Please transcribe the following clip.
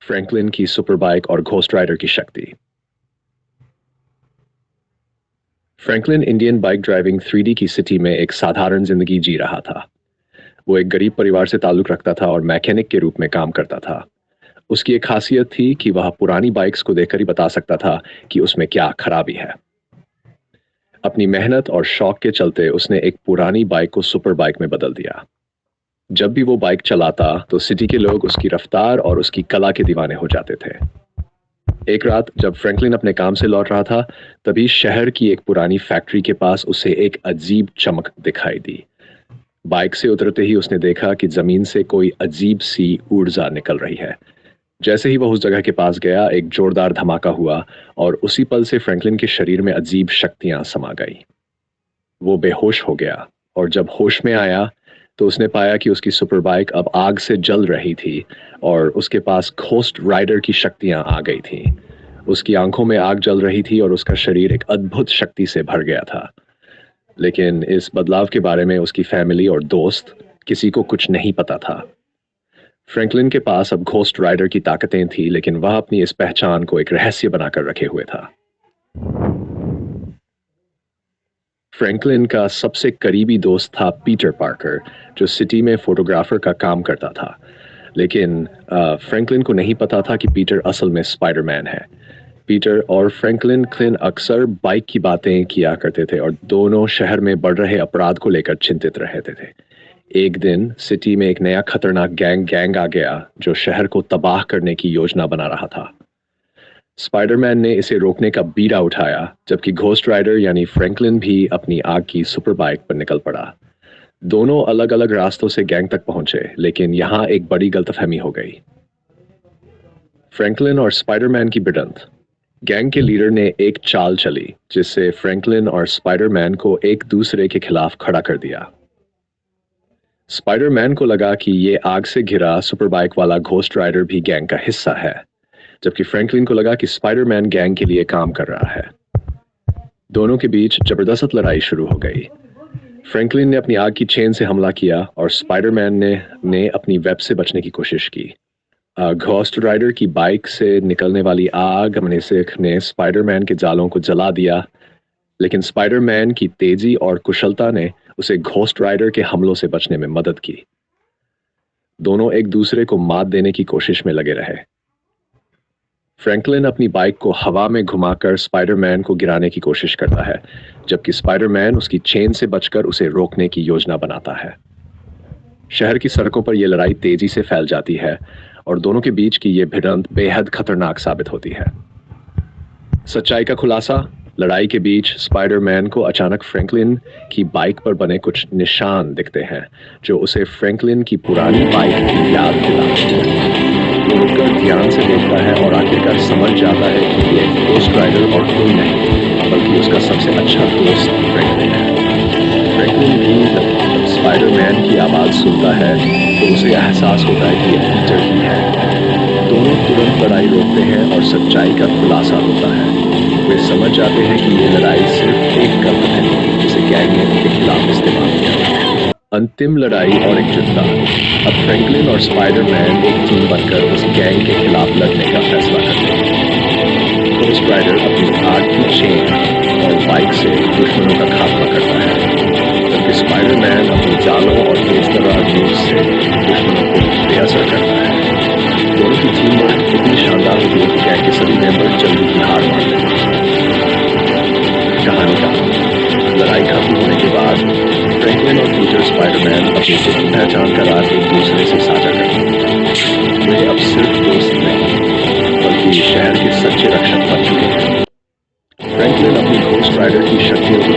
Franklin की super bike और ghost rider की शक्ति। Franklin Indian bike driving 3D की सिटी में एक साधारण जिंदगी जी रहा था। वो एक गरीब परिवार से ताल्लुक रखता था और मैकेनिक के रूप में काम करता था। उसकी एक खासियत थी कि वह पुरानी बाइक्स को देखकर ही बता सकता था कि उसमें क्या खराबी है। अपनी मेहनत और शौक के चलते उसने एक पुरानी बाइक को सुपर बाइक में बदल दिया। जब भी वो बाइक चलाता तो सिटी के लोग उसकी रफ्तार और उसकी कला के दीवाने हो जाते थे। एक रात जब फ्रैंकलिन अपने काम से लौट रहा था, तभी शहर की एक पुरानी फैक्ट्री के पास उसे एक अजीब चमक दिखाई दी। बाइक से उतरते ही उसने देखा कि जमीन से कोई अजीब सी ऊर्जा निकल रही है। जैसे ही वह उस जगह के पास गया, एक जोरदार धमाका हुआ और उसी पल से फ्रैंकलिन के शरीर में अजीब शक्तियां समा गई। वो बेहोश हो गया और जब होश में आया तो उसने पाया कि उसकी सुपर बाइक अब आग से जल रही थी और उसके पास घोस्ट राइडर की शक्तियां आ गई थी। उसकी आंखों में आग जल रही थी और उसका शरीर एक अद्भुत शक्ति से भर गया था। लेकिन इस बदलाव के बारे में उसकी फैमिली और दोस्त किसी को कुछ नहीं पता था। फ्रैंकलिन के पास अब घोस्ट राइडर की ताकतें थी, लेकिन वह अपनी इस पहचान को एक रहस्य बनाकर रखे हुए था। फ्रैंकलिन का सबसे करीबी दोस्त था पीटर पार्कर, जो सिटी में फोटोग्राफर का काम करता था। लेकिन फ्रैंकलिन को नहीं पता था कि पीटर असल में स्पाइडरमैन है। पीटर और फ्रैंकलिन अक्सर बाइक की बातें किया करते थे और दोनों शहर में बढ़ रहे अपराध को लेकर चिंतित रहते थे। एक दिन सिटी में एक नया खतरनाक गैंग आ गया जो शहर को तबाह करने की योजना बना रहा था। स्पाइडरमैन ने इसे रोकने का बीड़ा उठाया, जबकि घोस्ट राइडर यानी फ्रैंकलिन भी अपनी आग की सुपर बाइक पर निकल पड़ा। दोनों अलग अलग रास्तों से गैंग तक पहुंचे, लेकिन यहां एक बड़ी गलतफहमी हो गई। फ्रैंकलिन और स्पाइडरमैन की भिड़ंत। गैंग के लीडर ने एक चाल चली जिससे फ्रैंकलिन और स्पाइडरमैन को एक दूसरे के खिलाफ खड़ा कर दिया। स्पाइडरमैन को लगा कि ये आग से घिरा सुपर बाइक वाला घोस्ट राइडर भी गैंग का हिस्सा है, जबकि फ्रैंकलिन को लगा कि स्पाइडरमैन गैंग के लिए काम कर रहा है। दोनों के बीच जबरदस्त लड़ाई शुरू हो गई। फ्रैंकलिन ने अपनी आग की चेन से हमला किया और स्पाइडरमैन ने अपनी वेब से बचने की कोशिश की। घोस्ट राइडर की बाइक से निकलने वाली आग ने स्पाइडरमैन के जालों को जला दिया, लेकिन स्पाइडरमैन की तेजी और कुशलता ने उसे घोस्ट राइडर के हमलों से बचने में मदद की। दोनों एक दूसरे को मात देने की कोशिश में लगे रहे। फ्रैंकलिन अपनी बाइक को हवा में घुमाकर स्पाइडरमैन को गिराने की कोशिश करता है, जबकि स्पाइडरमैन उसकी चेन से बचकर उसे रोकने की योजना बनाता है। शहर की सड़कों पर यह लड़ाई तेजी से फैल जाती है और दोनों के बीच की यह भिड़ंत बेहद खतरनाक साबित होती है। सच्चाई का खुलासा। लड़ाई के बीच स्पाइडरमैन को अचानक फ्रैंकलिन की बाइक पर बने कुछ निशान दिखते हैं, जो उसे फ्रैंकलिन की पुरानी बाइक की याद दिलाते हैं। वो रुककर ध्यान से देखता है और आखिरकार समझ जाता है कि ये घोस्ट राइडर और कोई नहीं, बल्कि उसका सबसे अच्छा दोस्त फ्रैंकलिन है। फ्रैंकलिन भी जब स्पाइडरमैन की आवाज़ सुनता है तो उसे एहसास होता है कि ये पीटर ही है। दोनों तुरंत लड़ाई रोकते हैं और सच्चाई का खुलासा होता है। वे समझ जाते हैं कि ये लड़ाई सिर्फ एक कल्पना है जिसे गैंग ने उनके खिलाफ इस्तेमाल किया। अंतिम लड़ाई और एकजुटता। अब फ्रैंकलिन और स्पाइडरमैन एक टीम बनकर उस गैंग के खिलाफ लड़ने का फैसला करते हैं। घोस्ट राइडर अपनी आग की चेन और बाइक से दुश्मनों का खात्मा करता है, जबकि स्पाइडरमैन अपने जालों और तेज तर्रार अंदाज से दुश्मनों को बेअसर करता है। दोनों की टीम वर्क इतनी शानदार होती है कि गैंग के सभी मेंबर जल्दी ही हार मान लेते हैं। कहानी का लड़ाई खत्म होने के बाद फ्रैंकलिन और पीटर स्पाइडरमैन अपनी सच्ची पहचान का राज एक दूसरे से साझा करते हैं। वे अब सिर्फ दोस्त नहीं, बल्कि शहर के सच्चे रक्षक बन चुके हैं। फ्रैंकलिन अपनी घोस्ट राइडर की शक्तियों को